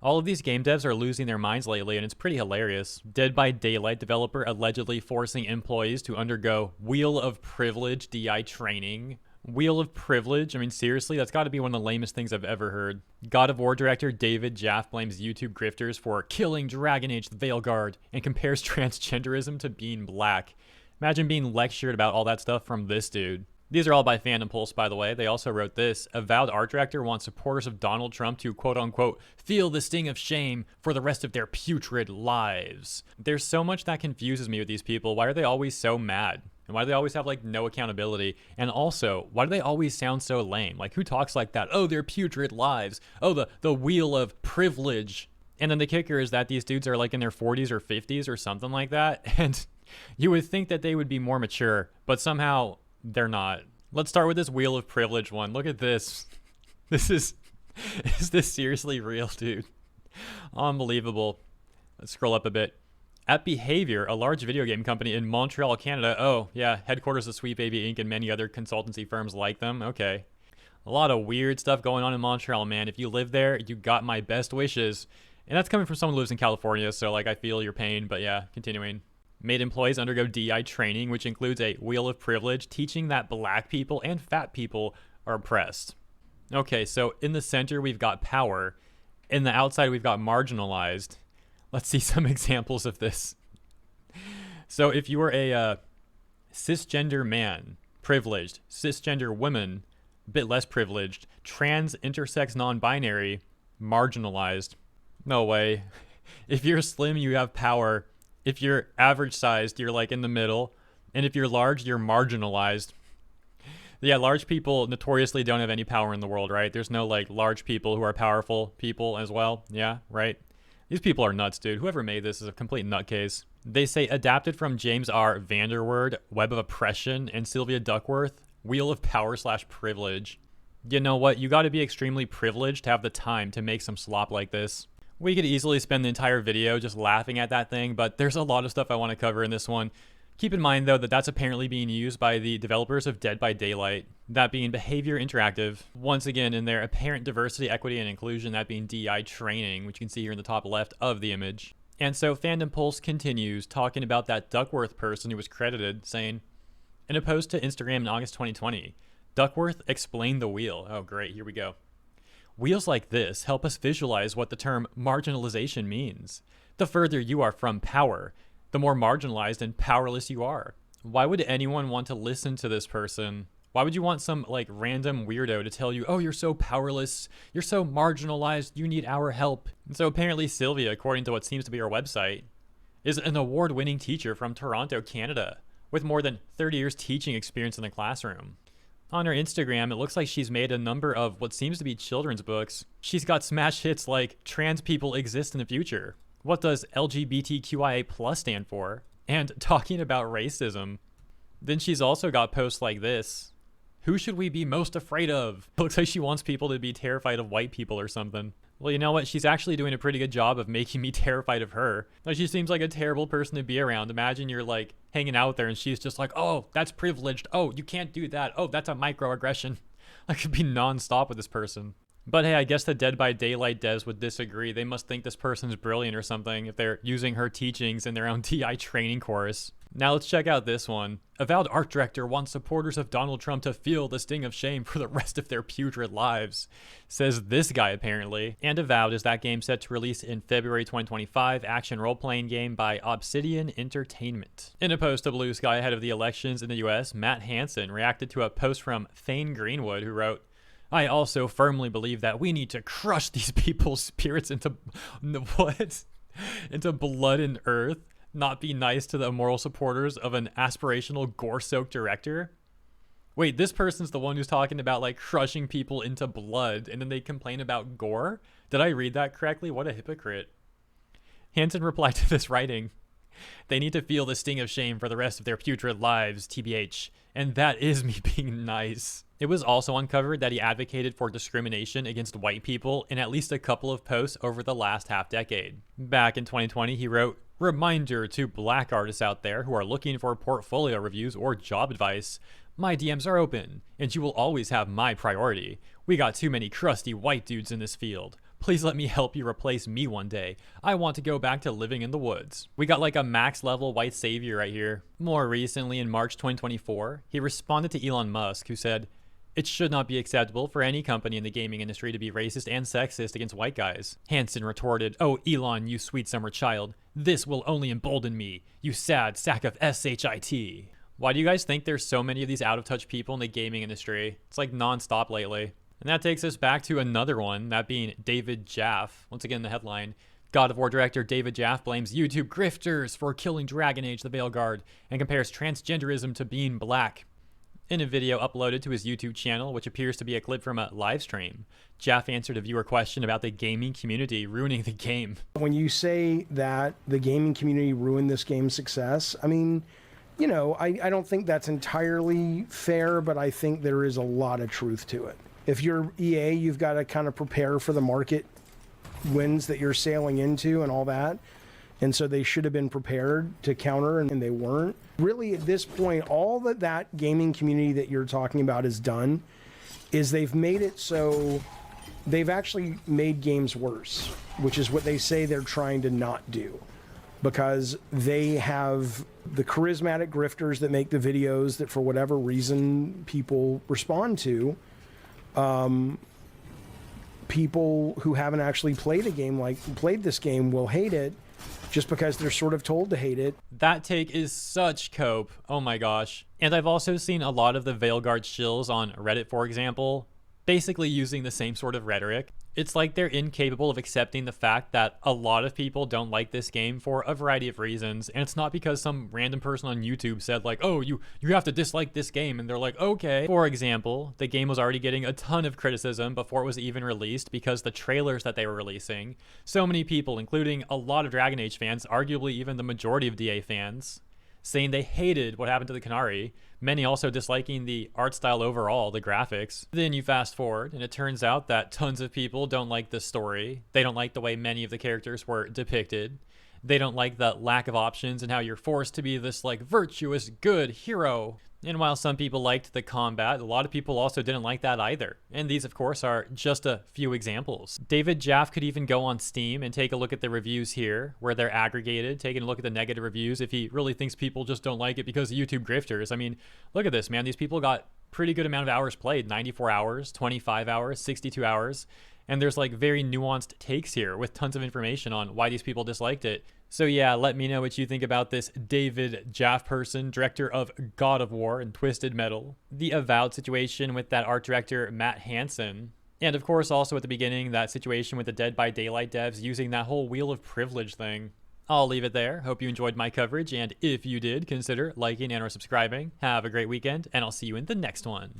All of these game devs are losing their minds lately, and it's pretty hilarious. Dead by Daylight developer allegedly forcing employees to undergo Wheel of Privilege DI training. Wheel of Privilege? I mean, seriously, that's got to be one of the lamest things I've ever heard. God of War director David Jaffe blames YouTube grifters for killing Dragon Age the Veilguard and compares transgenderism to being black. Imagine being lectured about all that stuff from this dude. These are all by Fandom Pulse, by the way. They also wrote this. Avowed art director wants supporters of Donald Trump to, quote-unquote, feel the sting of shame for the rest of their putrid lives. There's so much that confuses me with these people. Why are they always so mad? And why do they always have, like, no accountability? And also, why do they always sound so lame? Like, who talks like that? Oh, their putrid lives. Oh, the wheel of privilege. And then the kicker is that these dudes are, like, in their 40s or 50s or something like that. And you would think that they would be more mature, but somehow they're not. Let's start with this Wheel of Privilege one. Look at this. Is this seriously real, dude? Unbelievable. Let's scroll up a bit. At Behavior, a large video game company in Montreal, Canada. Oh, yeah, headquarters of Sweet Baby Inc. and many other consultancy firms like them. Okay. A lot of weird stuff going on in Montreal, man. If you live there, you got my best wishes. And that's coming from someone who lives in California, so, like, I feel your pain. But yeah, continuing. Made employees undergo DI training, which includes a Wheel of Privilege, teaching that black people and fat people are oppressed. Okay, so in the center, we've got power. In the outside, we've got marginalized. Let's see some examples of this. So if you are a cisgender man, privileged, cisgender woman, a bit less privileged, trans, intersex, non-binary, marginalized. No way. If you're slim, you have power. If you're average sized, you're like in the middle. And if you're large, you're marginalized. Yeah, large people notoriously don't have any power in the world, right? There's no like large people who are powerful people as well. Yeah, right? These people are nuts, dude. Whoever made this is a complete nutcase. They say adapted from James R. Vanderwoord, Web of Oppression, and Sylvia Duckworth, Wheel of Power / Privilege. You know what? You gotta be extremely privileged to have the time to make some slop like this. We could easily spend the entire video just laughing at that thing, but there's a lot of stuff I want to cover in this one. Keep in mind, though, that that's apparently being used by the developers of Dead by Daylight, that being Behavior Interactive, once again in their apparent diversity, equity, and inclusion, that being DI training, which you can see here in the top left of the image. And so Fandom Pulse continues talking about that Duckworth person who was credited, saying, in a post to Instagram in August 2020, Duckworth explained the wheel. Oh, great, here we go. Wheels like this help us visualize what the term marginalization means. The further you are from power, the more marginalized and powerless you are. Why would anyone want to listen to this person? Why would you want some like random weirdo to tell you, oh, you're so powerless, you're so marginalized, you need our help? And so apparently Sylvia, according to what seems to be her website, is an award-winning teacher from Toronto, Canada, with more than 30 years teaching experience in the classroom. On her Instagram, it looks like she's made a number of what seems to be children's books. She's got smash hits like Trans People Exist in the Future. What does LGBTQIA+ stand for? And talking about racism. Then she's also got posts like this. Who should we be most afraid of? It looks like she wants people to be terrified of white people or something. Well, you know what? She's actually doing a pretty good job of making me terrified of her. Like, she seems like a terrible person to be around. Imagine you're like hanging out with her and she's just like, oh, that's privileged. Oh, you can't do that. Oh, that's a microaggression. I could be nonstop with this person. But hey, I guess the Dead by Daylight devs would disagree. They must think this person's brilliant or something if they're using her teachings in their own DI training course. Now let's check out this one. Avowed art director wants supporters of Donald Trump to feel the sting of shame for the rest of their putrid lives. Says this guy apparently. And Avowed is that game set to release in February 2025, action role-playing game by Obsidian Entertainment. In a post to Blue Sky ahead of the elections in the US, Matt Hansen reacted to a post from Thane Greenwood who wrote, I also firmly believe that we need to crush these people's spirits into what? Into blood and earth, not be nice to the immoral supporters of an aspirational gore-soaked director. Wait, this person's the one who's talking about like crushing people into blood and then they complain about gore? Did I read that correctly? What a hypocrite. Hansen replied to this writing, they need to feel the sting of shame for the rest of their putrid lives, TBH. And that is me being nice. It was also uncovered that he advocated for discrimination against white people in at least a couple of posts over the last half decade. Back in 2020, he wrote, reminder to black artists out there who are looking for portfolio reviews or job advice. My DMs are open, and you will always have my priority. We got too many crusty white dudes in this field. Please let me help you replace me one day. I want to go back to living in the woods. We got like a max level white savior right here. More recently, in March 2024, he responded to Elon Musk, who said, "It should not be acceptable for any company in the gaming industry to be racist and sexist against white guys." Hansen retorted, "Oh, Elon, you sweet summer child. This will only embolden me, you sad sack of shit." Why do you guys think there's so many of these out-of-touch people in the gaming industry? It's like non-stop lately. And that takes us back to another one, that being David Jaffe. Once again, the headline, God of War director David Jaffe blames YouTube grifters for killing Dragon Age the Veilguard and compares transgenderism to being black. In a video uploaded to his YouTube channel, which appears to be a clip from a live stream, Jaffe answered a viewer question about the gaming community ruining the game. When you say that the gaming community ruined this game's success, I mean, you know, I don't think that's entirely fair, but I think there is a lot of truth to it. If you're EA, you've got to kind of prepare for the market winds that you're sailing into and all that. And so they should have been prepared to counter, and they weren't. Really, at this point, all that gaming community that you're talking about has done is they've made it so they've actually made games worse, which is what they say they're trying to not do. Because they have the charismatic grifters that make the videos that for whatever reason people respond to. People who haven't actually played this game will hate it just because they're sort of told to hate it. That take is such cope. Oh my gosh. And I've also seen a lot of the Veilguard shills on Reddit, for example, basically using the same sort of rhetoric. It's like they're incapable of accepting the fact that a lot of people don't like this game for a variety of reasons, and it's not because some random person on YouTube said like, oh, you have to dislike this game, and they're like, okay. For example, the game was already getting a ton of criticism before it was even released because the trailers that they were releasing, so many people, including a lot of Dragon Age fans, arguably even the majority of DA fans, saying they hated what happened to the Canary, many also disliking the art style overall, the graphics. Then you fast forward, and it turns out that tons of people don't like the story. They don't like the way many of the characters were depicted. They don't like the lack of options and how you're forced to be this like virtuous, good hero. And while some people liked the combat, a lot of people also didn't like that either. And these, of course, are just a few examples. David Jaffe could even go on Steam and take a look at the reviews here, where they're aggregated, taking a look at the negative reviews if he really thinks people just don't like it because of YouTube grifters. I mean, look at this, man. These people got pretty good amount of hours played, 94 hours, 25 hours, 62 hours. And there's like very nuanced takes here with tons of information on why these people disliked it. So yeah, let me know what you think about this David Jaffe person, director of God of War and Twisted Metal, the Avowed situation with that art director Matt Hansen, and of course also at the beginning, that situation with the Dead by Daylight devs using that whole wheel of privilege thing. I'll leave it there. Hope you enjoyed my coverage, and if you did, consider liking and or subscribing. Have a great weekend, and I'll see you in the next one.